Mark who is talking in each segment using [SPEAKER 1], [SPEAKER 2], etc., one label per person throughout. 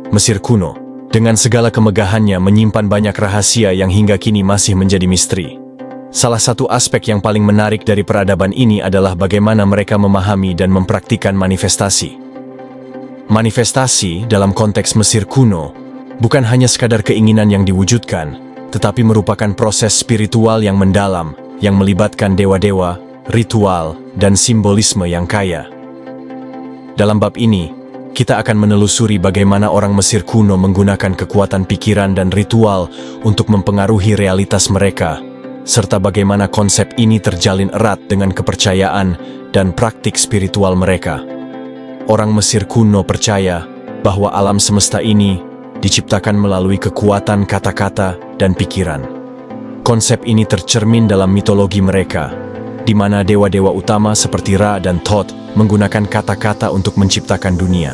[SPEAKER 1] Mesir kuno, dengan segala kemegahannya menyimpan banyak rahasia yang hingga kini masih menjadi misteri. Salah satu aspek yang paling menarik dari peradaban ini adalah bagaimana mereka memahami dan mempraktikkan manifestasi. Manifestasi dalam konteks Mesir kuno bukan hanya sekadar keinginan yang diwujudkan, tetapi merupakan proses spiritual yang mendalam, yang melibatkan dewa-dewa, ritual, dan simbolisme yang kaya. Dalam bab ini, kita akan menelusuri bagaimana orang Mesir kuno menggunakan kekuatan pikiran dan ritual untuk mempengaruhi realitas mereka, serta bagaimana konsep ini terjalin erat dengan kepercayaan dan praktik spiritual mereka. Orang Mesir kuno percaya bahwa alam semesta ini diciptakan melalui kekuatan kata-kata dan pikiran. Konsep ini tercermin dalam mitologi mereka, di mana dewa-dewa utama seperti Ra dan Thoth menggunakan kata-kata untuk menciptakan dunia.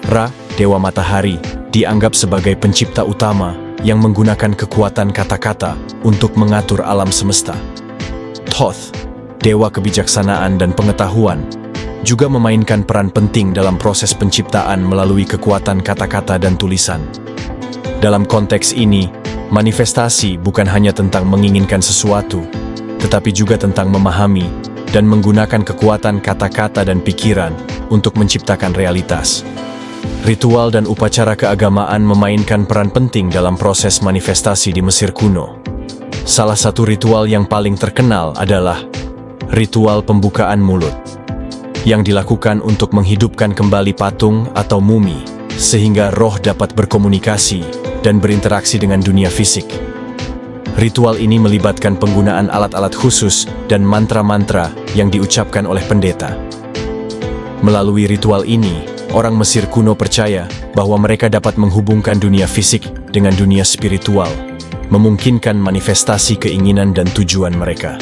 [SPEAKER 1] Ra, dewa matahari, dianggap sebagai pencipta utama yang menggunakan kekuatan kata-kata untuk mengatur alam semesta. Thoth, dewa kebijaksanaan dan pengetahuan, juga memainkan peran penting dalam proses penciptaan melalui kekuatan kata-kata dan tulisan. Dalam konteks ini, manifestasi bukan hanya tentang menginginkan sesuatu, tetapi juga tentang memahami dan menggunakan kekuatan kata-kata dan pikiran untuk menciptakan realitas. Ritual dan upacara keagamaan memainkan peran penting dalam proses manifestasi di Mesir kuno. Salah satu ritual yang paling terkenal adalah ritual pembukaan mulut, yang dilakukan untuk menghidupkan kembali patung atau mumi, sehingga roh dapat berkomunikasi dan berinteraksi dengan dunia fisik. Ritual ini melibatkan penggunaan alat-alat khusus dan mantra-mantra yang diucapkan oleh pendeta. Melalui ritual ini, orang Mesir kuno percaya bahwa mereka dapat menghubungkan dunia fisik dengan dunia spiritual, memungkinkan manifestasi keinginan dan tujuan mereka.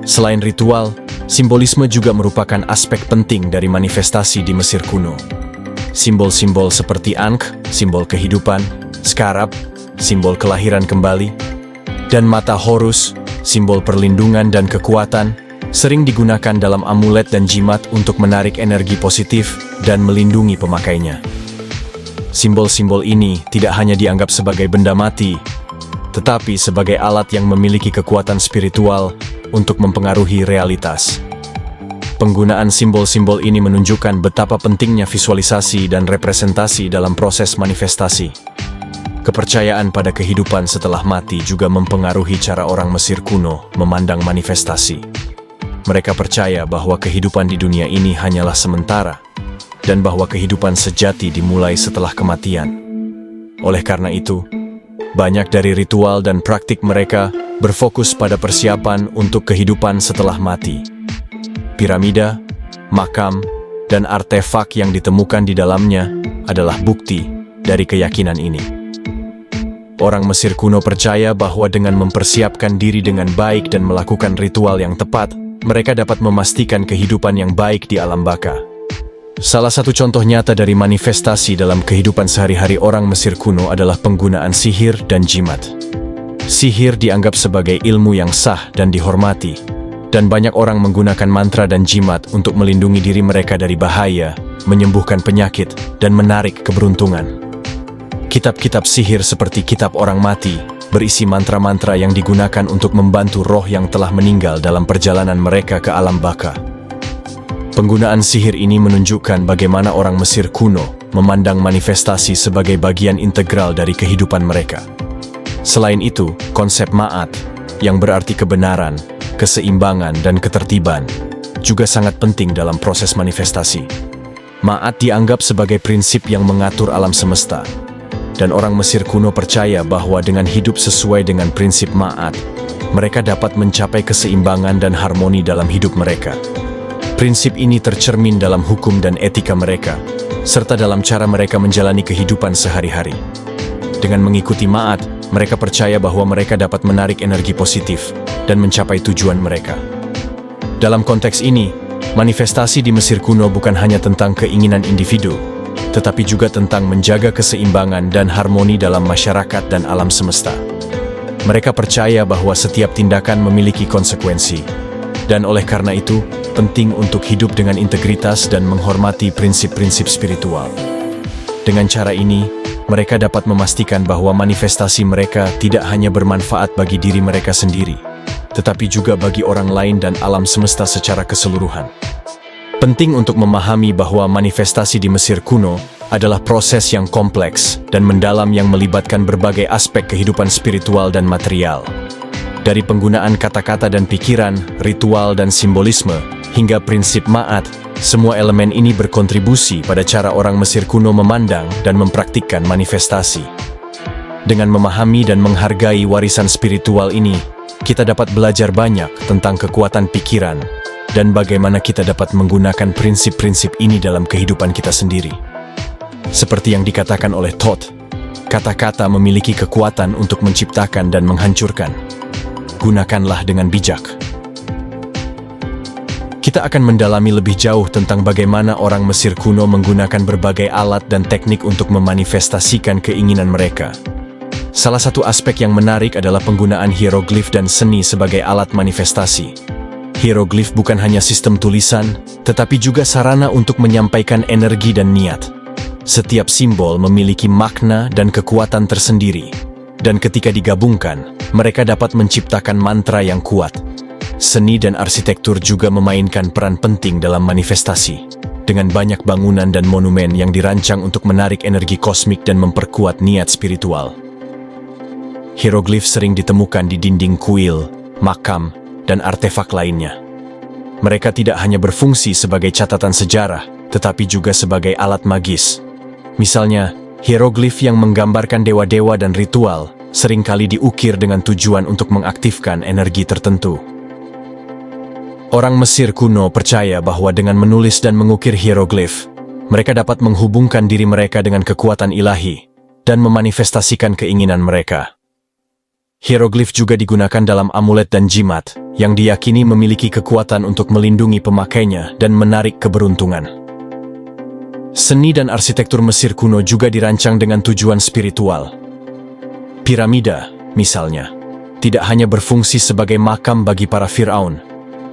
[SPEAKER 1] Selain ritual, simbolisme juga merupakan aspek penting dari manifestasi di Mesir kuno. Simbol-simbol seperti Ankh, simbol kehidupan, Scarab, simbol kelahiran kembali, dan mata Horus, simbol perlindungan dan kekuatan, sering digunakan dalam amulet dan jimat untuk menarik energi positif dan melindungi pemakainya. Simbol-simbol ini tidak hanya dianggap sebagai benda mati, tetapi sebagai alat yang memiliki kekuatan spiritual untuk mempengaruhi realitas. Penggunaan simbol-simbol ini menunjukkan betapa pentingnya visualisasi dan representasi dalam proses manifestasi. Kepercayaan pada kehidupan setelah mati juga mempengaruhi cara orang Mesir kuno memandang manifestasi. Mereka percaya bahwa kehidupan di dunia ini hanyalah sementara, dan bahwa kehidupan sejati dimulai setelah kematian. Oleh karena itu, banyak dari ritual dan praktik mereka berfokus pada persiapan untuk kehidupan setelah mati. Piramida, makam, dan artefak yang ditemukan di dalamnya adalah bukti dari keyakinan ini. Orang Mesir kuno percaya bahwa dengan mempersiapkan diri dengan baik dan melakukan ritual yang tepat, mereka dapat memastikan kehidupan yang baik di alam baka. Salah satu contoh nyata dari manifestasi dalam kehidupan sehari-hari orang Mesir kuno adalah penggunaan sihir dan jimat. Sihir dianggap sebagai ilmu yang sah dan dihormati, dan banyak orang menggunakan mantra dan jimat untuk melindungi diri mereka dari bahaya, menyembuhkan penyakit, dan menarik keberuntungan. Kitab-kitab sihir seperti Kitab Orang Mati berisi mantra-mantra yang digunakan untuk membantu roh yang telah meninggal dalam perjalanan mereka ke alam baka. Penggunaan sihir ini menunjukkan bagaimana orang Mesir kuno memandang manifestasi sebagai bagian integral dari kehidupan mereka. Selain itu, konsep ma'at, yang berarti kebenaran, keseimbangan, dan ketertiban, juga sangat penting dalam proses manifestasi. Ma'at dianggap sebagai prinsip yang mengatur alam semesta, dan orang Mesir kuno percaya bahwa dengan hidup sesuai dengan prinsip ma'at, mereka dapat mencapai keseimbangan dan harmoni dalam hidup mereka. Prinsip ini tercermin dalam hukum dan etika mereka, serta dalam cara mereka menjalani kehidupan sehari-hari. Dengan mengikuti ma'at, mereka percaya bahwa mereka dapat menarik energi positif dan mencapai tujuan mereka. Dalam konteks ini, manifestasi di Mesir kuno bukan hanya tentang keinginan individu, tetapi juga tentang menjaga keseimbangan dan harmoni dalam masyarakat dan alam semesta. Mereka percaya bahwa setiap tindakan memiliki konsekuensi, dan oleh karena itu, penting untuk hidup dengan integritas dan menghormati prinsip-prinsip spiritual. Dengan cara ini, mereka dapat memastikan bahwa manifestasi mereka tidak hanya bermanfaat bagi diri mereka sendiri, tetapi juga bagi orang lain dan alam semesta secara keseluruhan. Penting untuk memahami bahwa manifestasi di Mesir kuno adalah proses yang kompleks dan mendalam yang melibatkan berbagai aspek kehidupan spiritual dan material. Dari penggunaan kata-kata dan pikiran, ritual dan simbolisme, hingga prinsip ma'at, semua elemen ini berkontribusi pada cara orang Mesir kuno memandang dan mempraktikkan manifestasi. Dengan memahami dan menghargai warisan spiritual ini, kita dapat belajar banyak tentang kekuatan pikiran dan bagaimana kita dapat menggunakan prinsip-prinsip ini dalam kehidupan kita sendiri. Seperti yang dikatakan oleh Thoth, kata-kata memiliki kekuatan untuk menciptakan dan menghancurkan. Gunakanlah dengan bijak. Kita akan mendalami lebih jauh tentang bagaimana orang Mesir kuno menggunakan berbagai alat dan teknik untuk memanifestasikan keinginan mereka. Salah satu aspek yang menarik adalah penggunaan hieroglif dan seni sebagai alat manifestasi. Hieroglif bukan hanya sistem tulisan, tetapi juga sarana untuk menyampaikan energi dan niat. Setiap simbol memiliki makna dan kekuatan tersendiri, dan ketika digabungkan, mereka dapat menciptakan mantra yang kuat. Seni dan arsitektur juga memainkan peran penting dalam manifestasi, dengan banyak bangunan dan monumen yang dirancang untuk menarik energi kosmik dan memperkuat niat spiritual. Hieroglif sering ditemukan di dinding kuil, makam, dan artefak lainnya. Mereka tidak hanya berfungsi sebagai catatan sejarah, tetapi juga sebagai alat magis. Misalnya, hieroglif yang menggambarkan dewa-dewa dan ritual seringkali diukir dengan tujuan untuk mengaktifkan energi tertentu. Orang Mesir kuno percaya bahwa dengan menulis dan mengukir hieroglif, mereka dapat menghubungkan diri mereka dengan kekuatan ilahi dan memanifestasikan keinginan mereka. Hieroglif juga digunakan dalam amulet dan jimat, yang diyakini memiliki kekuatan untuk melindungi pemakainya dan menarik keberuntungan. Seni dan arsitektur Mesir kuno juga dirancang dengan tujuan spiritual. Piramida, misalnya, tidak hanya berfungsi sebagai makam bagi para Firaun,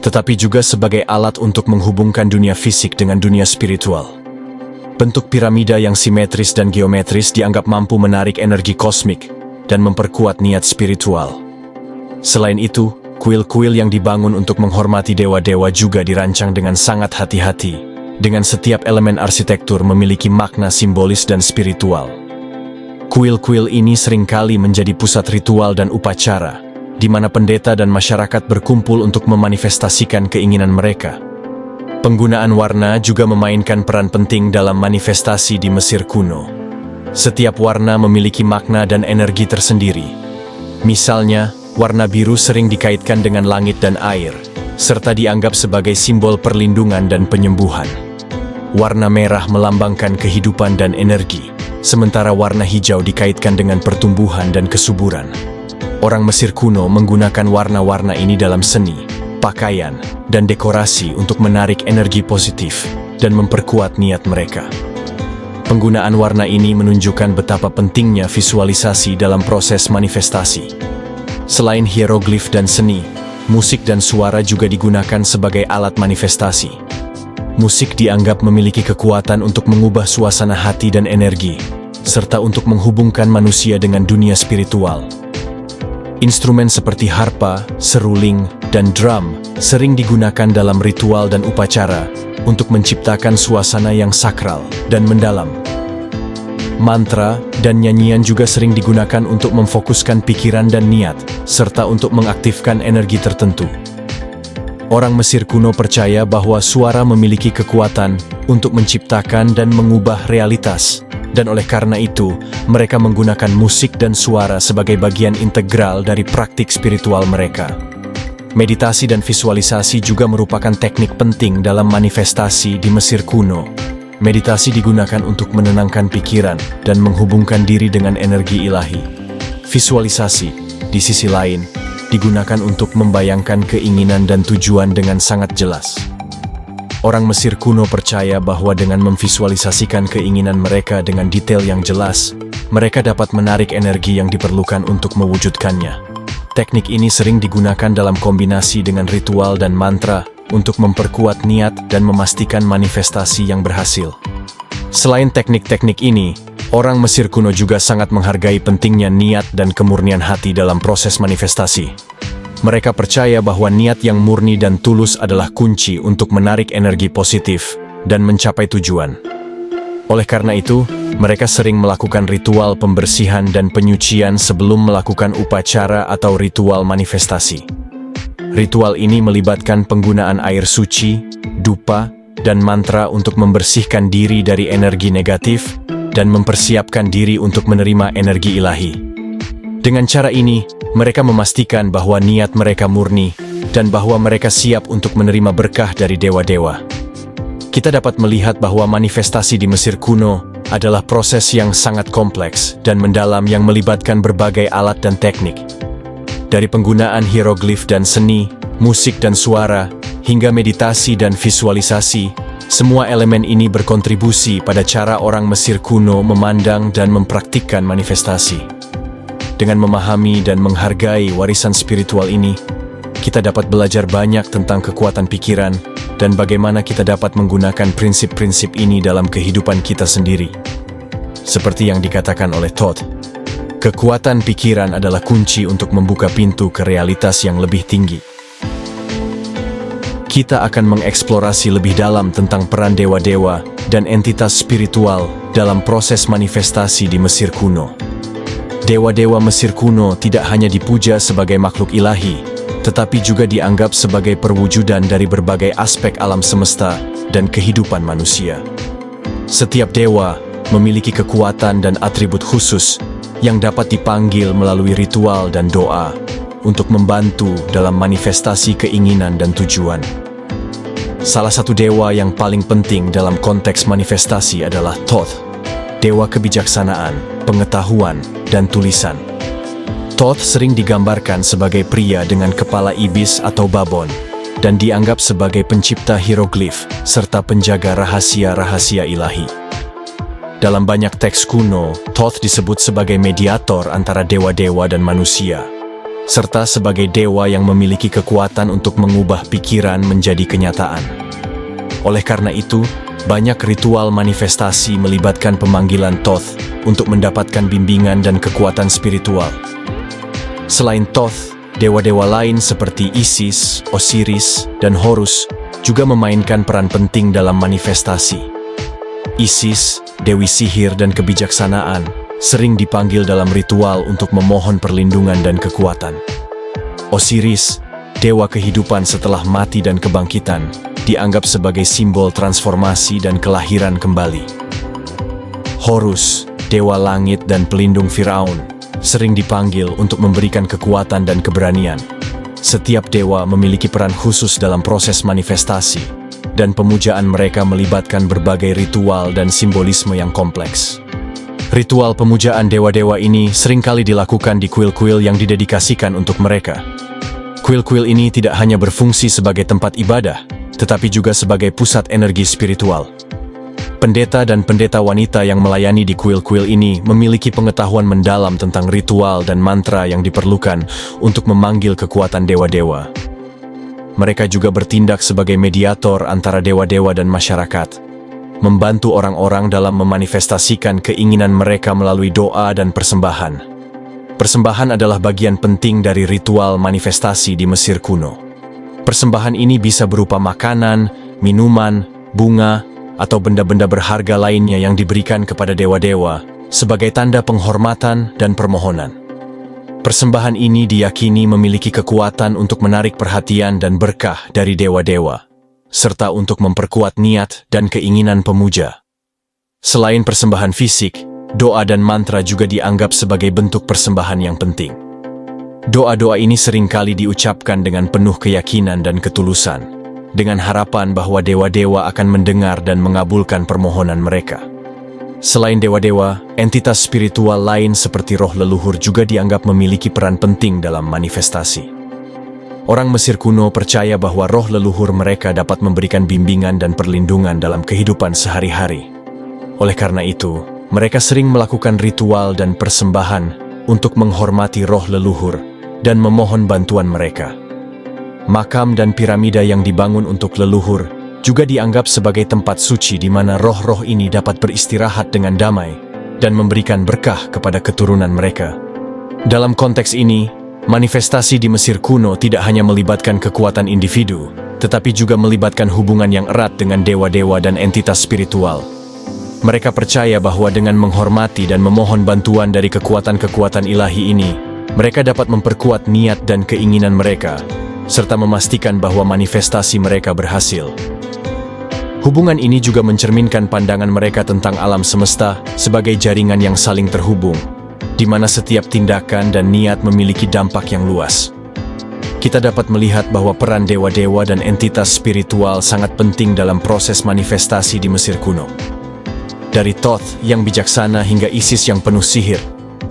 [SPEAKER 1] tetapi juga sebagai alat untuk menghubungkan dunia fisik dengan dunia spiritual. Bentuk piramida yang simetris dan geometris dianggap mampu menarik energi kosmik dan memperkuat niat spiritual. Selain itu, kuil-kuil yang dibangun untuk menghormati dewa-dewa juga dirancang dengan sangat hati-hati, dengan setiap elemen arsitektur memiliki makna simbolis dan spiritual. Kuil-kuil ini seringkali menjadi pusat ritual dan upacara, di mana pendeta dan masyarakat berkumpul untuk memanifestasikan keinginan mereka. Penggunaan warna juga memainkan peran penting dalam manifestasi di Mesir kuno. Setiap warna memiliki makna dan energi tersendiri. Misalnya, warna biru sering dikaitkan dengan langit dan air, serta dianggap sebagai simbol perlindungan dan penyembuhan. Warna merah melambangkan kehidupan dan energi, sementara warna hijau dikaitkan dengan pertumbuhan dan kesuburan. Orang Mesir kuno menggunakan warna-warna ini dalam seni, pakaian, dan dekorasi untuk menarik energi positif dan memperkuat niat mereka. Penggunaan warna ini menunjukkan betapa pentingnya visualisasi dalam proses manifestasi. Selain hieroglif dan seni, musik dan suara juga digunakan sebagai alat manifestasi. Musik dianggap memiliki kekuatan untuk mengubah suasana hati dan energi, serta untuk menghubungkan manusia dengan dunia spiritual. Instrumen seperti harpa, seruling, dan drum sering digunakan dalam ritual dan upacara untuk menciptakan suasana yang sakral dan mendalam. Mantra dan nyanyian juga sering digunakan untuk memfokuskan pikiran dan niat, serta untuk mengaktifkan energi tertentu. Orang Mesir kuno percaya bahwa suara memiliki kekuatan untuk menciptakan dan mengubah realitas. Dan oleh karena itu, mereka menggunakan musik dan suara sebagai bagian integral dari praktik spiritual mereka. Meditasi dan visualisasi juga merupakan teknik penting dalam manifestasi di Mesir kuno. Meditasi digunakan untuk menenangkan pikiran dan menghubungkan diri dengan energi ilahi. Visualisasi, di sisi lain, digunakan untuk membayangkan keinginan dan tujuan dengan sangat jelas. Orang Mesir kuno percaya bahwa dengan memvisualisasikan keinginan mereka dengan detail yang jelas, mereka dapat menarik energi yang diperlukan untuk mewujudkannya. Teknik ini sering digunakan dalam kombinasi dengan ritual dan mantra untuk memperkuat niat dan memastikan manifestasi yang berhasil. Selain teknik-teknik ini, orang Mesir kuno juga sangat menghargai pentingnya niat dan kemurnian hati dalam proses manifestasi. Mereka percaya bahwa niat yang murni dan tulus adalah kunci untuk menarik energi positif dan mencapai tujuan. Oleh karena itu, mereka sering melakukan ritual pembersihan dan penyucian sebelum melakukan upacara atau ritual manifestasi. Ritual ini melibatkan penggunaan air suci, dupa, dan mantra untuk membersihkan diri dari energi negatif dan mempersiapkan diri untuk menerima energi ilahi. Dengan cara ini, mereka memastikan bahwa niat mereka murni dan bahwa mereka siap untuk menerima berkah dari dewa-dewa. Kita dapat melihat bahwa manifestasi di Mesir kuno adalah proses yang sangat kompleks dan mendalam yang melibatkan berbagai alat dan teknik. Dari penggunaan hieroglif dan seni, musik dan suara, hingga meditasi dan visualisasi, semua elemen ini berkontribusi pada cara orang Mesir kuno memandang dan mempraktikkan manifestasi. Dengan memahami dan menghargai warisan spiritual ini, kita dapat belajar banyak tentang kekuatan pikiran dan bagaimana kita dapat menggunakan prinsip-prinsip ini dalam kehidupan kita sendiri. Seperti yang dikatakan oleh Thoth, kekuatan pikiran adalah kunci untuk membuka pintu ke realitas yang lebih tinggi. Kita akan mengeksplorasi lebih dalam tentang peran dewa-dewa dan entitas spiritual dalam proses manifestasi di Mesir kuno. Dewa-dewa Mesir kuno tidak hanya dipuja sebagai makhluk ilahi, tetapi juga dianggap sebagai perwujudan dari berbagai aspek alam semesta dan kehidupan manusia. Setiap dewa memiliki kekuatan dan atribut khusus yang dapat dipanggil melalui ritual dan doa untuk membantu dalam manifestasi keinginan dan tujuan. Salah satu dewa yang paling penting dalam konteks manifestasi adalah Thoth, dewa kebijaksanaan, pengetahuan, dan tulisan. Thoth sering digambarkan sebagai pria dengan kepala ibis atau babon, dan dianggap sebagai pencipta hieroglif serta penjaga rahasia-rahasia ilahi. Dalam banyak teks kuno, Thoth disebut sebagai mediator antara dewa-dewa dan manusia, serta sebagai dewa yang memiliki kekuatan untuk mengubah pikiran menjadi kenyataan. Oleh karena itu, banyak ritual manifestasi melibatkan pemanggilan Thoth untuk mendapatkan bimbingan dan kekuatan spiritual. Selain Thoth, dewa-dewa lain seperti Isis, Osiris, dan Horus juga memainkan peran penting dalam manifestasi. Isis, dewi sihir dan kebijaksanaan, sering dipanggil dalam ritual untuk memohon perlindungan dan kekuatan. Osiris, dewa kehidupan setelah mati dan kebangkitan, dianggap sebagai simbol transformasi dan kelahiran kembali. Horus, dewa langit dan pelindung Firaun, sering dipanggil untuk memberikan kekuatan dan keberanian. Setiap dewa memiliki peran khusus dalam proses manifestasi, dan pemujaan mereka melibatkan berbagai ritual dan simbolisme yang kompleks. Ritual pemujaan dewa-dewa ini seringkali dilakukan di kuil-kuil yang didedikasikan untuk mereka. Kuil-kuil ini tidak hanya berfungsi sebagai tempat ibadah, tetapi juga sebagai pusat energi spiritual. Pendeta dan pendeta wanita yang melayani di kuil-kuil ini memiliki pengetahuan mendalam tentang ritual dan mantra yang diperlukan untuk memanggil kekuatan dewa-dewa. Mereka juga bertindak sebagai mediator antara dewa-dewa dan masyarakat, membantu orang-orang dalam memanifestasikan keinginan mereka melalui doa dan persembahan. Persembahan adalah bagian penting dari ritual manifestasi di Mesir kuno. Persembahan ini bisa berupa makanan, minuman, bunga, atau benda-benda berharga lainnya yang diberikan kepada dewa-dewa sebagai tanda penghormatan dan permohonan. Persembahan ini diyakini memiliki kekuatan untuk menarik perhatian dan berkah dari dewa-dewa, serta untuk memperkuat niat dan keinginan pemuja. Selain persembahan fisik, doa dan mantra juga dianggap sebagai bentuk persembahan yang penting. Doa-doa ini seringkali diucapkan dengan penuh keyakinan dan ketulusan, dengan harapan bahwa dewa-dewa akan mendengar dan mengabulkan permohonan mereka. Selain dewa-dewa, entitas spiritual lain seperti roh leluhur juga dianggap memiliki peran penting dalam manifestasi. Orang Mesir kuno percaya bahwa roh leluhur mereka dapat memberikan bimbingan dan perlindungan dalam kehidupan sehari-hari. Oleh karena itu, mereka sering melakukan ritual dan persembahan untuk menghormati roh leluhur dan memohon bantuan mereka. Makam dan piramida yang dibangun untuk leluhur juga dianggap sebagai tempat suci di mana roh-roh ini dapat beristirahat dengan damai dan memberikan berkah kepada keturunan mereka. Dalam konteks ini, manifestasi di Mesir kuno tidak hanya melibatkan kekuatan individu, tetapi juga melibatkan hubungan yang erat dengan dewa-dewa dan entitas spiritual. Mereka percaya bahwa dengan menghormati dan memohon bantuan dari kekuatan-kekuatan ilahi ini, mereka dapat memperkuat niat dan keinginan mereka, serta memastikan bahwa manifestasi mereka berhasil. Hubungan ini juga mencerminkan pandangan mereka tentang alam semesta sebagai jaringan yang saling terhubung, di mana setiap tindakan dan niat memiliki dampak yang luas. Kita dapat melihat bahwa peran dewa-dewa dan entitas spiritual sangat penting dalam proses manifestasi di Mesir kuno. Dari Thoth yang bijaksana hingga Isis yang penuh sihir,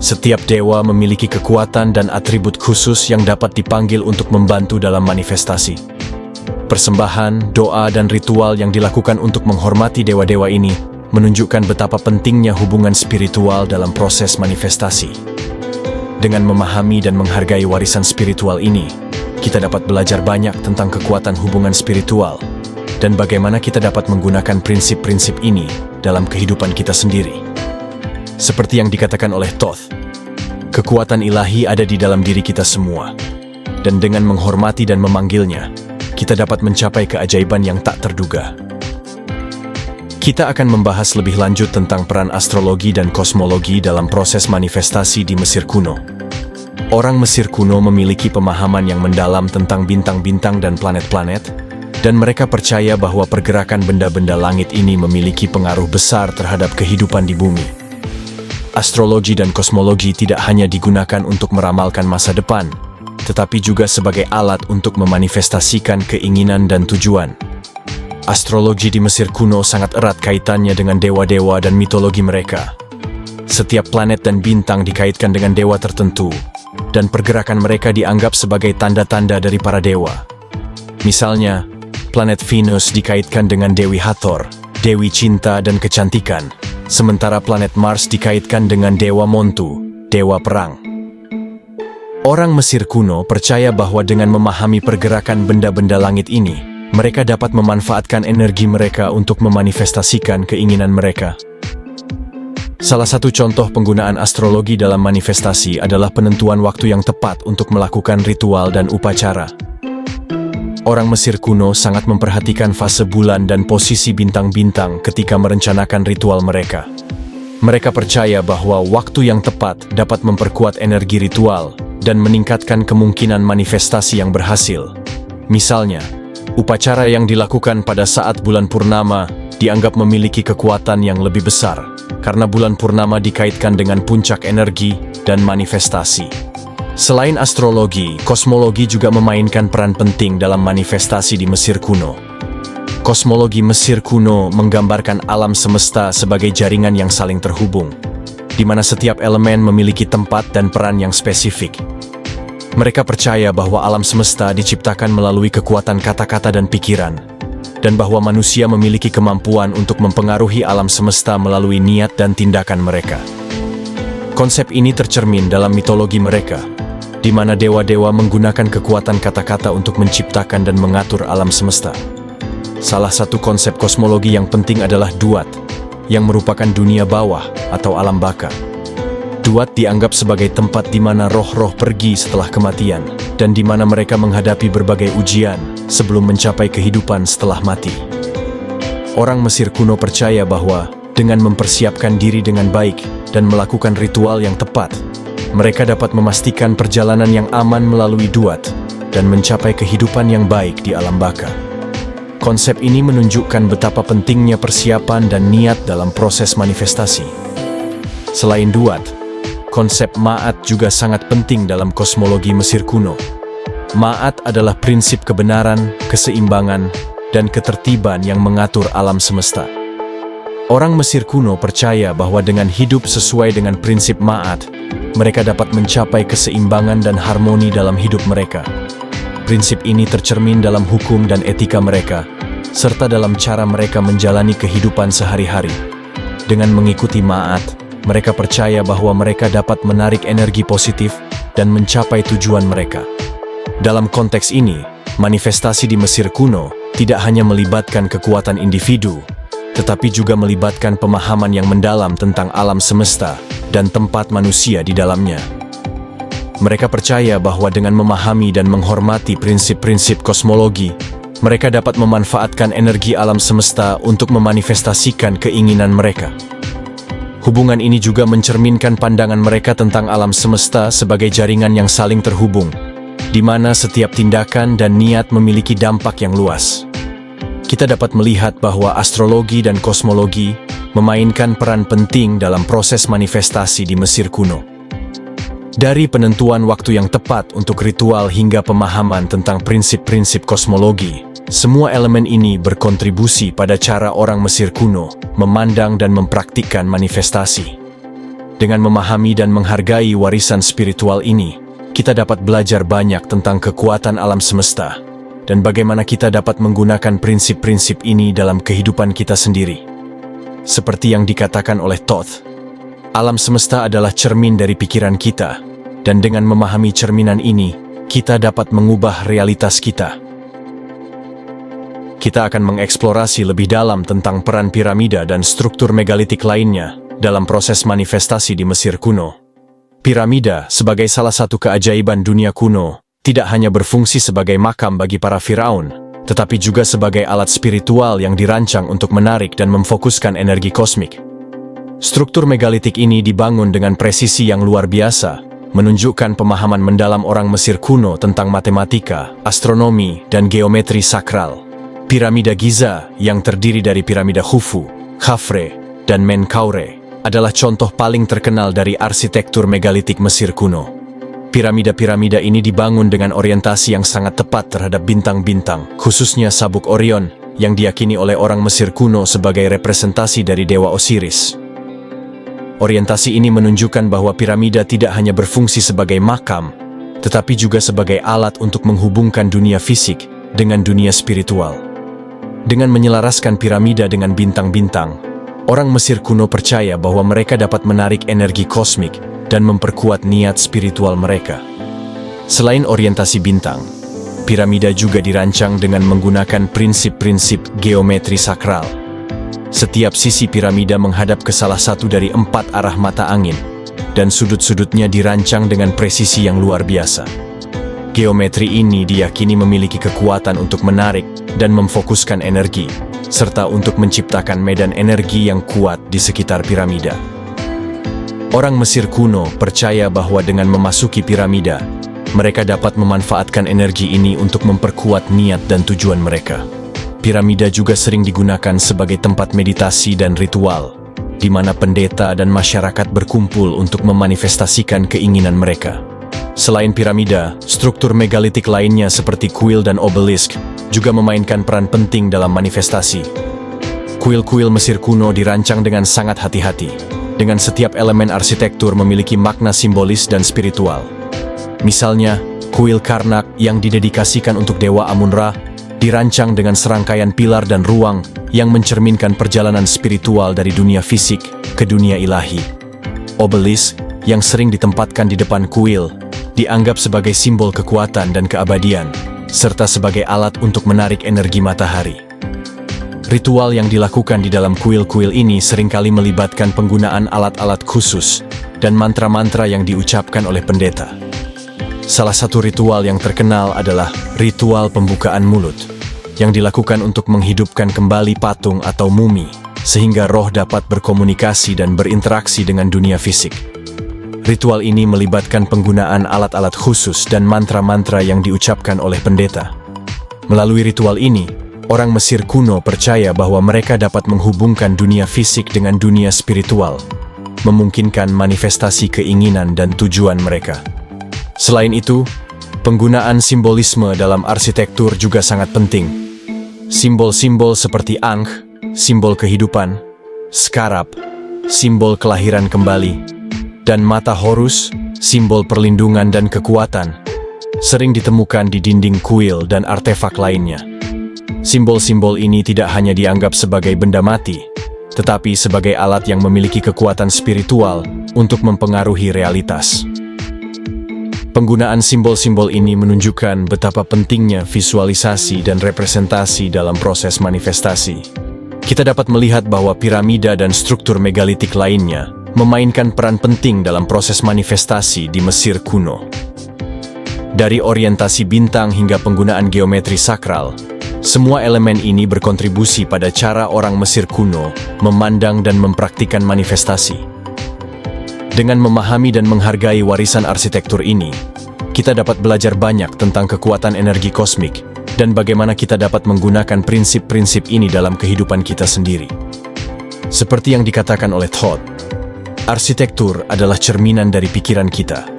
[SPEAKER 1] setiap dewa memiliki kekuatan dan atribut khusus yang dapat dipanggil untuk membantu dalam manifestasi. Persembahan, doa, dan ritual yang dilakukan untuk menghormati dewa-dewa ini menunjukkan betapa pentingnya hubungan spiritual dalam proses manifestasi. Dengan memahami dan menghargai warisan spiritual ini, kita dapat belajar banyak tentang kekuatan hubungan spiritual dan bagaimana kita dapat menggunakan prinsip-prinsip ini dalam kehidupan kita sendiri. Seperti yang dikatakan oleh Thoth, kekuatan ilahi ada di dalam diri kita semua, dan dengan menghormati dan memanggilnya, kita dapat mencapai keajaiban yang tak terduga. Kita akan membahas lebih lanjut tentang peran astrologi dan kosmologi dalam proses manifestasi di Mesir kuno. Orang Mesir kuno memiliki pemahaman yang mendalam tentang bintang-bintang dan planet-planet, dan mereka percaya bahwa pergerakan benda-benda langit ini memiliki pengaruh besar terhadap kehidupan di bumi. Astrologi dan kosmologi tidak hanya digunakan untuk meramalkan masa depan, tetapi juga sebagai alat untuk memanifestasikan keinginan dan tujuan. Astrologi di Mesir kuno sangat erat kaitannya dengan dewa-dewa dan mitologi mereka. Setiap planet dan bintang dikaitkan dengan dewa tertentu, dan pergerakan mereka dianggap sebagai tanda-tanda dari para dewa. Misalnya, planet Venus dikaitkan dengan Dewi Hathor, Dewi Cinta dan Kecantikan, sementara planet Mars dikaitkan dengan Dewa Montu, Dewa Perang. Orang Mesir kuno percaya bahwa dengan memahami pergerakan benda-benda langit ini, mereka dapat memanfaatkan energi mereka untuk memanifestasikan keinginan mereka. Salah satu contoh penggunaan astrologi dalam manifestasi adalah penentuan waktu yang tepat untuk melakukan ritual dan upacara. Orang Mesir kuno sangat memperhatikan fase bulan dan posisi bintang-bintang ketika merencanakan ritual mereka. Mereka percaya bahwa waktu yang tepat dapat memperkuat energi ritual dan meningkatkan kemungkinan manifestasi yang berhasil. Misalnya, upacara yang dilakukan pada saat bulan purnama dianggap memiliki kekuatan yang lebih besar, karena bulan purnama dikaitkan dengan puncak energi dan manifestasi. Selain astrologi, kosmologi juga memainkan peran penting dalam manifestasi di Mesir kuno. Kosmologi Mesir kuno menggambarkan alam semesta sebagai jaringan yang saling terhubung, di mana setiap elemen memiliki tempat dan peran yang spesifik. Mereka percaya bahwa alam semesta diciptakan melalui kekuatan kata-kata dan pikiran, dan bahwa manusia memiliki kemampuan untuk mempengaruhi alam semesta melalui niat dan tindakan mereka. Konsep ini tercermin dalam mitologi mereka, di mana dewa-dewa menggunakan kekuatan kata-kata untuk menciptakan dan mengatur alam semesta. Salah satu konsep kosmologi yang penting adalah Duat, yang merupakan dunia bawah atau alam baka. Duat dianggap sebagai tempat di mana roh-roh pergi setelah kematian, dan di mana mereka menghadapi berbagai ujian sebelum mencapai kehidupan setelah mati. Orang Mesir kuno percaya bahwa dengan mempersiapkan diri dengan baik dan melakukan ritual yang tepat, mereka dapat memastikan perjalanan yang aman melalui Duat dan mencapai kehidupan yang baik di alam baka. Konsep ini menunjukkan betapa pentingnya persiapan dan niat dalam proses manifestasi. Selain Duat, konsep Ma'at juga sangat penting dalam kosmologi Mesir kuno. Ma'at adalah prinsip kebenaran, keseimbangan, dan ketertiban yang mengatur alam semesta. Orang Mesir kuno percaya bahwa dengan hidup sesuai dengan prinsip Ma'at, mereka dapat mencapai keseimbangan dan harmoni dalam hidup mereka. Prinsip ini tercermin dalam hukum dan etika mereka, serta dalam cara mereka menjalani kehidupan sehari-hari. Dengan mengikuti Ma'at, mereka percaya bahwa mereka dapat menarik energi positif dan mencapai tujuan mereka. Dalam konteks ini, manifestasi di Mesir kuno tidak hanya melibatkan kekuatan individu, tetapi juga melibatkan pemahaman yang mendalam tentang alam semesta dan tempat manusia di dalamnya. Mereka percaya bahwa dengan memahami dan menghormati prinsip-prinsip kosmologi, mereka dapat memanfaatkan energi alam semesta untuk memanifestasikan keinginan mereka. Hubungan ini juga mencerminkan pandangan mereka tentang alam semesta sebagai jaringan yang saling terhubung, di mana setiap tindakan dan niat memiliki dampak yang luas. Kita dapat melihat bahwa astrologi dan kosmologi memainkan peran penting dalam proses manifestasi di Mesir kuno. Dari penentuan waktu yang tepat untuk ritual hingga pemahaman tentang prinsip-prinsip kosmologi, semua elemen ini berkontribusi pada cara orang Mesir kuno memandang dan mempraktikkan manifestasi. Dengan memahami dan menghargai warisan spiritual ini, kita dapat belajar banyak tentang kekuatan alam semesta dan bagaimana kita dapat menggunakan prinsip-prinsip ini dalam kehidupan kita sendiri. Seperti yang dikatakan oleh Thoth, alam semesta adalah cermin dari pikiran kita, dan dengan memahami cerminan ini, kita dapat mengubah realitas kita. Kita akan mengeksplorasi lebih dalam tentang peran piramida dan struktur megalitik lainnya dalam proses manifestasi di Mesir kuno. Piramida, sebagai salah satu keajaiban dunia kuno, tidak hanya berfungsi sebagai makam bagi para Firaun, tetapi juga sebagai alat spiritual yang dirancang untuk menarik dan memfokuskan energi kosmik. Struktur megalitik ini dibangun dengan presisi yang luar biasa, menunjukkan pemahaman mendalam orang Mesir kuno tentang matematika, astronomi, dan geometri sakral. Piramida Giza, yang terdiri dari piramida Khufu, Khafre, dan Menkaure, adalah contoh paling terkenal dari arsitektur megalitik Mesir kuno. Piramida-piramida ini dibangun dengan orientasi yang sangat tepat terhadap bintang-bintang, khususnya sabuk Orion, yang diyakini oleh orang Mesir kuno sebagai representasi dari dewa Osiris. Orientasi ini menunjukkan bahwa piramida tidak hanya berfungsi sebagai makam, tetapi juga sebagai alat untuk menghubungkan dunia fisik dengan dunia spiritual. Dengan menyelaraskan piramida dengan bintang-bintang, orang Mesir kuno percaya bahwa mereka dapat menarik energi kosmik dan memperkuat niat spiritual mereka. Selain orientasi bintang, piramida juga dirancang dengan menggunakan prinsip-prinsip geometri sakral. Setiap sisi piramida menghadap ke salah satu dari 4 arah mata angin, dan sudut-sudutnya dirancang dengan presisi yang luar biasa. Geometri ini diyakini memiliki kekuatan untuk menarik dan memfokuskan energi, serta untuk menciptakan medan energi yang kuat di sekitar piramida. Orang Mesir kuno percaya bahwa dengan memasuki piramida, mereka dapat memanfaatkan energi ini untuk memperkuat niat dan tujuan mereka. Piramida juga sering digunakan sebagai tempat meditasi dan ritual, di mana pendeta dan masyarakat berkumpul untuk memanifestasikan keinginan mereka. Selain piramida, struktur megalitik lainnya seperti kuil dan obelisk juga memainkan peran penting dalam manifestasi. Kuil-kuil Mesir kuno dirancang dengan sangat hati-hati, dengan setiap elemen arsitektur memiliki makna simbolis dan spiritual. Misalnya, kuil Karnak yang didedikasikan untuk dewa Amun-Ra dirancang dengan serangkaian pilar dan ruang yang mencerminkan perjalanan spiritual dari dunia fisik ke dunia ilahi. Obelisk yang sering ditempatkan di depan kuil dianggap sebagai simbol kekuatan dan keabadian, serta sebagai alat untuk menarik energi matahari. Ritual yang dilakukan di dalam kuil-kuil ini seringkali melibatkan penggunaan alat-alat khusus dan mantra-mantra yang diucapkan oleh pendeta. Salah satu ritual yang terkenal adalah ritual pembukaan mulut, yang dilakukan untuk menghidupkan kembali patung atau mumi, sehingga roh dapat berkomunikasi dan berinteraksi dengan dunia fisik. Ritual ini melibatkan penggunaan alat-alat khusus dan mantra-mantra yang diucapkan oleh pendeta. Melalui ritual ini, orang Mesir kuno percaya bahwa mereka dapat menghubungkan dunia fisik dengan dunia spiritual, memungkinkan manifestasi keinginan dan tujuan mereka. Selain itu, penggunaan simbolisme dalam arsitektur juga sangat penting. Simbol-simbol seperti Ankh, simbol kehidupan, Scarab, simbol kelahiran kembali, dan mata Horus, simbol perlindungan dan kekuatan, sering ditemukan di dinding kuil dan artefak lainnya. Simbol-simbol ini tidak hanya dianggap sebagai benda mati, tetapi sebagai alat yang memiliki kekuatan spiritual untuk mempengaruhi realitas. Penggunaan simbol-simbol ini menunjukkan betapa pentingnya visualisasi dan representasi dalam proses manifestasi. Kita dapat melihat bahwa piramida dan struktur megalitik lainnya memainkan peran penting dalam proses manifestasi di Mesir kuno. Dari orientasi bintang hingga penggunaan geometri sakral, semua elemen ini berkontribusi pada cara orang Mesir kuno memandang dan mempraktikkan manifestasi. Dengan memahami dan menghargai warisan arsitektur ini, kita dapat belajar banyak tentang kekuatan energi kosmik dan bagaimana kita dapat menggunakan prinsip-prinsip ini dalam kehidupan kita sendiri. Seperti yang dikatakan oleh Thoth, arsitektur adalah cerminan dari pikiran kita,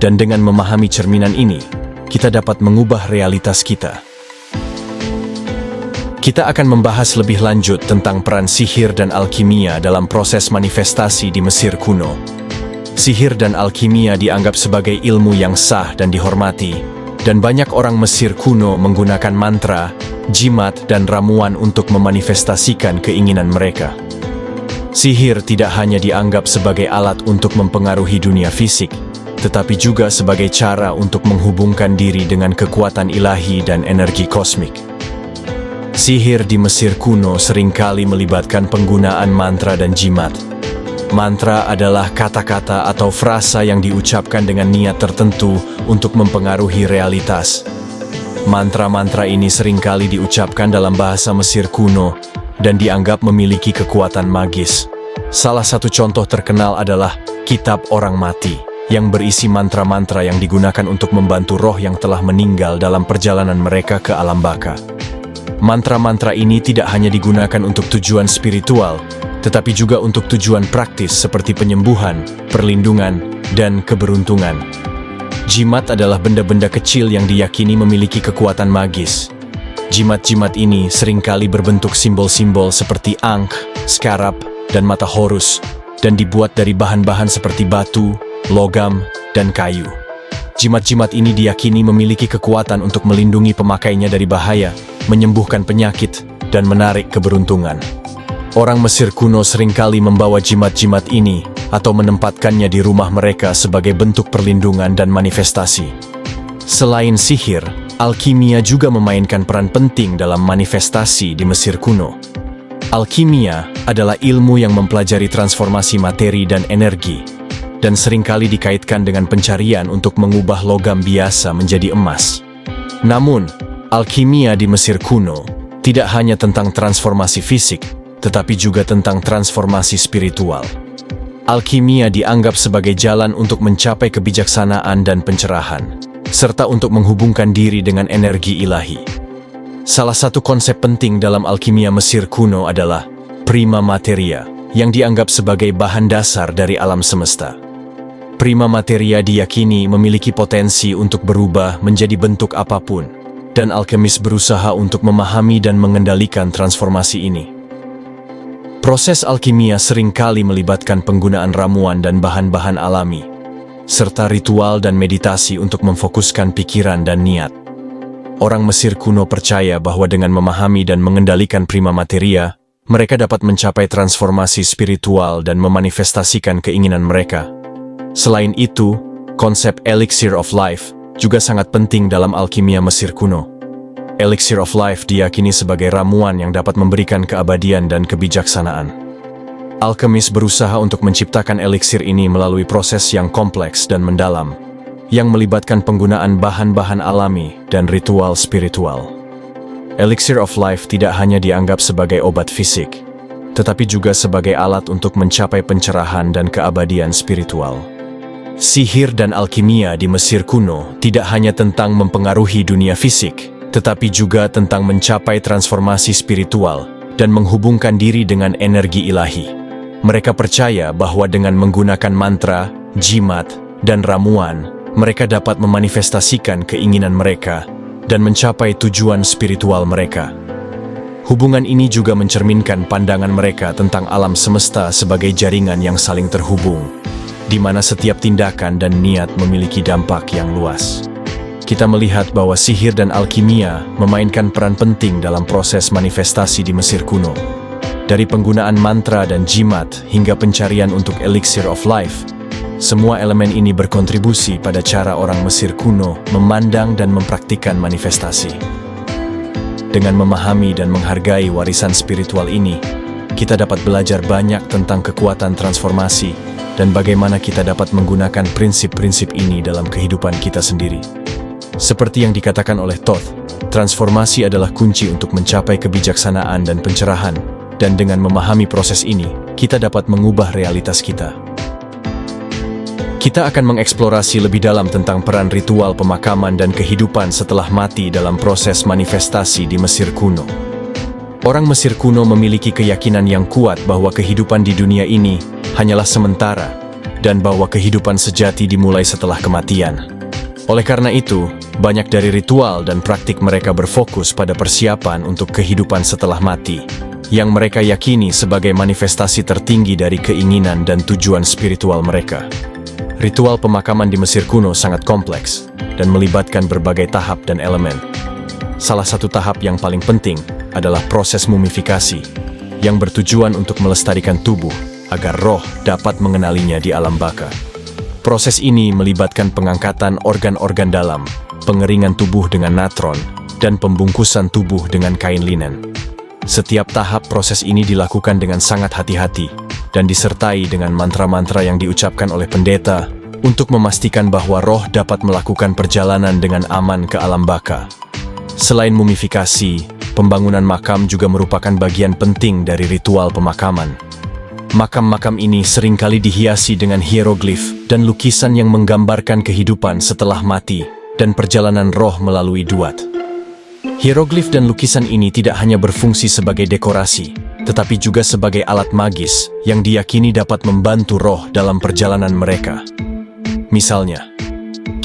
[SPEAKER 1] dan dengan memahami cerminan ini, kita dapat mengubah realitas kita. Kita akan membahas lebih lanjut tentang peran sihir dan alkimia dalam proses manifestasi di Mesir kuno. Sihir dan alkimia dianggap sebagai ilmu yang sah dan dihormati, dan banyak orang Mesir kuno menggunakan mantra, jimat, dan ramuan untuk memanifestasikan keinginan mereka. Sihir tidak hanya dianggap sebagai alat untuk mempengaruhi dunia fisik, tetapi juga sebagai cara untuk menghubungkan diri dengan kekuatan ilahi dan energi kosmik. Sihir di Mesir kuno seringkali melibatkan penggunaan mantra dan jimat. Mantra adalah kata-kata atau frasa yang diucapkan dengan niat tertentu untuk mempengaruhi realitas. Mantra-mantra ini seringkali diucapkan dalam bahasa Mesir kuno dan dianggap memiliki kekuatan magis. Salah satu contoh terkenal adalah Kitab Orang Mati, yang berisi mantra-mantra yang digunakan untuk membantu roh yang telah meninggal dalam perjalanan mereka ke alam baka. Mantra-mantra ini tidak hanya digunakan untuk tujuan spiritual, tetapi juga untuk tujuan praktis seperti penyembuhan, perlindungan, dan keberuntungan. Jimat adalah benda-benda kecil yang diyakini memiliki kekuatan magis. Jimat-jimat ini seringkali berbentuk simbol-simbol seperti ankh, scarab, dan mata Horus, dan dibuat dari bahan-bahan seperti batu, logam, dan kayu. Jimat-jimat ini diyakini memiliki kekuatan untuk melindungi pemakainya dari bahaya, menyembuhkan penyakit, dan menarik keberuntungan. Orang Mesir kuno seringkali membawa jimat-jimat ini atau menempatkannya di rumah mereka sebagai bentuk perlindungan dan manifestasi. Selain sihir, alkimia juga memainkan peran penting dalam manifestasi di Mesir kuno. Alkimia adalah ilmu yang mempelajari transformasi materi dan energi, dan seringkali dikaitkan dengan pencarian untuk mengubah logam biasa menjadi emas. Namun, alkimia di Mesir kuno tidak hanya tentang transformasi fisik, tetapi juga tentang transformasi spiritual. Alkimia dianggap sebagai jalan untuk mencapai kebijaksanaan dan pencerahan, serta untuk menghubungkan diri dengan energi ilahi. Salah satu konsep penting dalam alkimia Mesir kuno adalah prima materia, yang dianggap sebagai bahan dasar dari alam semesta. Prima materia diyakini memiliki potensi untuk berubah menjadi bentuk apapun, dan alkemis berusaha untuk memahami dan mengendalikan transformasi ini. Proses alkimia seringkali melibatkan penggunaan ramuan dan bahan-bahan alami, serta ritual dan meditasi untuk memfokuskan pikiran dan niat. Orang Mesir kuno percaya bahwa dengan memahami dan mengendalikan prima materia, mereka dapat mencapai transformasi spiritual dan memanifestasikan keinginan mereka. Selain itu, konsep elixir of life juga sangat penting dalam alkimia Mesir kuno. Elixir of life diyakini sebagai ramuan yang dapat memberikan keabadian dan kebijaksanaan. Alkemis berusaha untuk menciptakan elixir ini melalui proses yang kompleks dan mendalam, yang melibatkan penggunaan bahan-bahan alami dan ritual spiritual. Elixir of life tidak hanya dianggap sebagai obat fisik, tetapi juga sebagai alat untuk mencapai pencerahan dan keabadian spiritual. Sihir dan alkimia di Mesir kuno tidak hanya tentang mempengaruhi dunia fisik, tetapi juga tentang mencapai transformasi spiritual dan menghubungkan diri dengan energi ilahi. Mereka percaya bahwa dengan menggunakan mantra, jimat, dan ramuan, mereka dapat memanifestasikan keinginan mereka dan mencapai tujuan spiritual mereka. Hubungan ini juga mencerminkan pandangan mereka tentang alam semesta sebagai jaringan yang saling terhubung, di mana setiap tindakan dan niat memiliki dampak yang luas. Kita melihat bahwa sihir dan alkimia memainkan peran penting dalam proses manifestasi di Mesir kuno. Dari penggunaan mantra dan jimat hingga pencarian untuk elixir of life, Semua elemen ini berkontribusi pada cara orang Mesir kuno memandang dan mempraktikkan manifestasi. Dengan memahami dan menghargai warisan spiritual ini, kita dapat belajar banyak tentang kekuatan transformasi dan bagaimana kita dapat menggunakan prinsip-prinsip ini dalam kehidupan kita sendiri. Seperti yang dikatakan oleh Thoth, transformasi adalah kunci untuk mencapai kebijaksanaan dan pencerahan, dan dengan memahami proses ini, kita dapat mengubah realitas kita. Kita akan mengeksplorasi lebih dalam tentang peran ritual pemakaman dan kehidupan setelah mati dalam proses manifestasi di Mesir kuno. Orang Mesir kuno memiliki keyakinan yang kuat bahwa kehidupan di dunia ini hanyalah sementara, dan bahwa kehidupan sejati dimulai setelah kematian. Oleh karena itu, banyak dari ritual dan praktik mereka berfokus pada persiapan untuk kehidupan setelah mati, yang mereka yakini sebagai manifestasi tertinggi dari keinginan dan tujuan spiritual mereka. Ritual pemakaman di Mesir kuno sangat kompleks dan melibatkan berbagai tahap dan elemen. Salah satu tahap yang paling penting adalah proses mumifikasi, yang bertujuan untuk melestarikan tubuh agar roh dapat mengenalinya di alam baka. Proses ini melibatkan pengangkatan organ-organ dalam, pengeringan tubuh dengan natron, dan pembungkusan tubuh dengan kain linen. Setiap tahap proses ini dilakukan dengan sangat hati-hati dan disertai dengan mantra-mantra yang diucapkan oleh pendeta untuk memastikan bahwa roh dapat melakukan perjalanan dengan aman ke alam baka. Selain mumifikasi, pembangunan makam juga merupakan bagian penting dari ritual pemakaman. Makam-makam ini seringkali dihiasi dengan hieroglif dan lukisan yang menggambarkan kehidupan setelah mati dan perjalanan roh melalui duat. Hieroglif dan lukisan ini tidak hanya berfungsi sebagai dekorasi, tetapi juga sebagai alat magis yang diyakini dapat membantu roh dalam perjalanan mereka. Misalnya,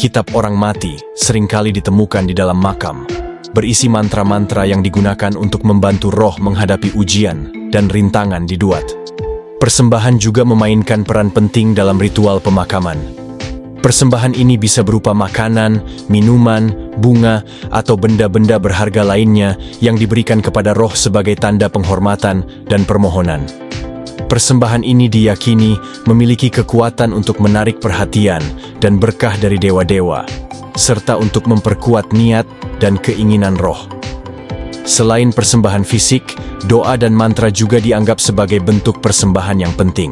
[SPEAKER 1] kitab orang mati seringkali ditemukan di dalam makam, berisi mantra-mantra yang digunakan untuk membantu roh menghadapi ujian dan rintangan di duat. Persembahan juga memainkan peran penting dalam ritual pemakaman. Persembahan ini bisa berupa makanan, minuman, bunga, atau benda-benda berharga lainnya yang diberikan kepada roh sebagai tanda penghormatan dan permohonan. Persembahan ini diyakini memiliki kekuatan untuk menarik perhatian dan berkah dari dewa-dewa, serta untuk memperkuat niat dan keinginan roh. Selain persembahan fisik, doa dan mantra juga dianggap sebagai bentuk persembahan yang penting.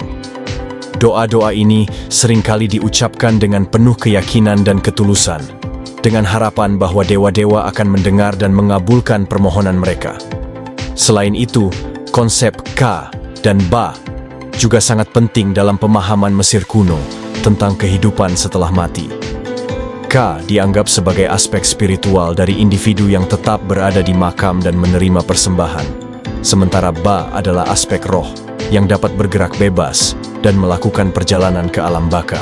[SPEAKER 1] Doa-doa ini seringkali diucapkan dengan penuh keyakinan dan ketulusan, dengan harapan bahwa dewa-dewa akan mendengar dan mengabulkan permohonan mereka. Selain itu, konsep Ka dan Ba juga sangat penting dalam pemahaman Mesir kuno tentang kehidupan setelah mati. Ka dianggap sebagai aspek spiritual dari individu yang tetap berada di makam dan menerima persembahan, sementara Ba adalah aspek roh yang dapat bergerak bebas dan melakukan perjalanan ke alam baka.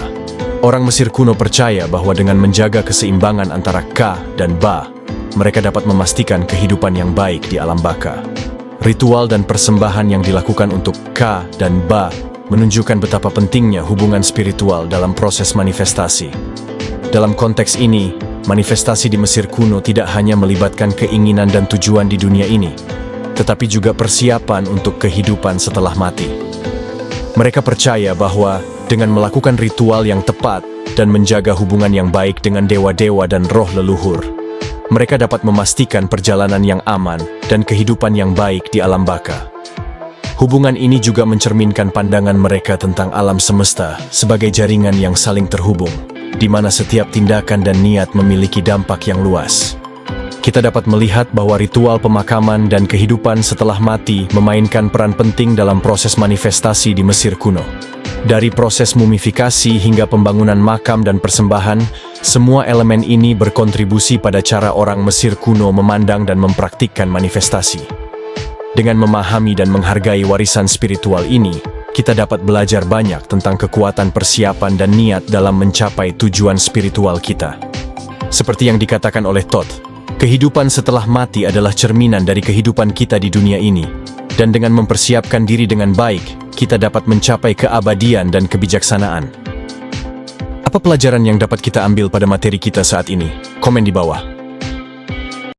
[SPEAKER 1] Orang Mesir kuno percaya bahwa dengan menjaga keseimbangan antara Ka dan Ba, mereka dapat memastikan kehidupan yang baik di alam baka. Ritual dan persembahan yang dilakukan untuk Ka dan Ba menunjukkan betapa pentingnya hubungan spiritual dalam proses manifestasi. Dalam konteks ini, manifestasi di Mesir kuno tidak hanya melibatkan keinginan dan tujuan di dunia ini, tetapi juga persiapan untuk kehidupan setelah mati. Mereka percaya bahwa dengan melakukan ritual yang tepat dan menjaga hubungan yang baik dengan dewa-dewa dan roh leluhur, mereka dapat memastikan perjalanan yang aman dan kehidupan yang baik di alam baka. Hubungan ini juga mencerminkan pandangan mereka tentang alam semesta sebagai jaringan yang saling terhubung, di mana setiap tindakan dan niat memiliki dampak yang luas. Kita dapat melihat bahwa ritual pemakaman dan kehidupan setelah mati memainkan peran penting dalam proses manifestasi di Mesir kuno. Dari proses mumifikasi hingga pembangunan makam dan persembahan, semua elemen ini berkontribusi pada cara orang Mesir kuno memandang dan mempraktikkan manifestasi. Dengan memahami dan menghargai warisan spiritual ini, kita dapat belajar banyak tentang kekuatan persiapan dan niat dalam mencapai tujuan spiritual kita. Seperti yang dikatakan oleh Thoth, kehidupan setelah mati adalah cerminan dari kehidupan kita di dunia ini, dan dengan mempersiapkan diri dengan baik, kita dapat mencapai keabadian dan kebijaksanaan. Apa pelajaran yang dapat kita ambil pada materi kita saat ini? Komen di bawah.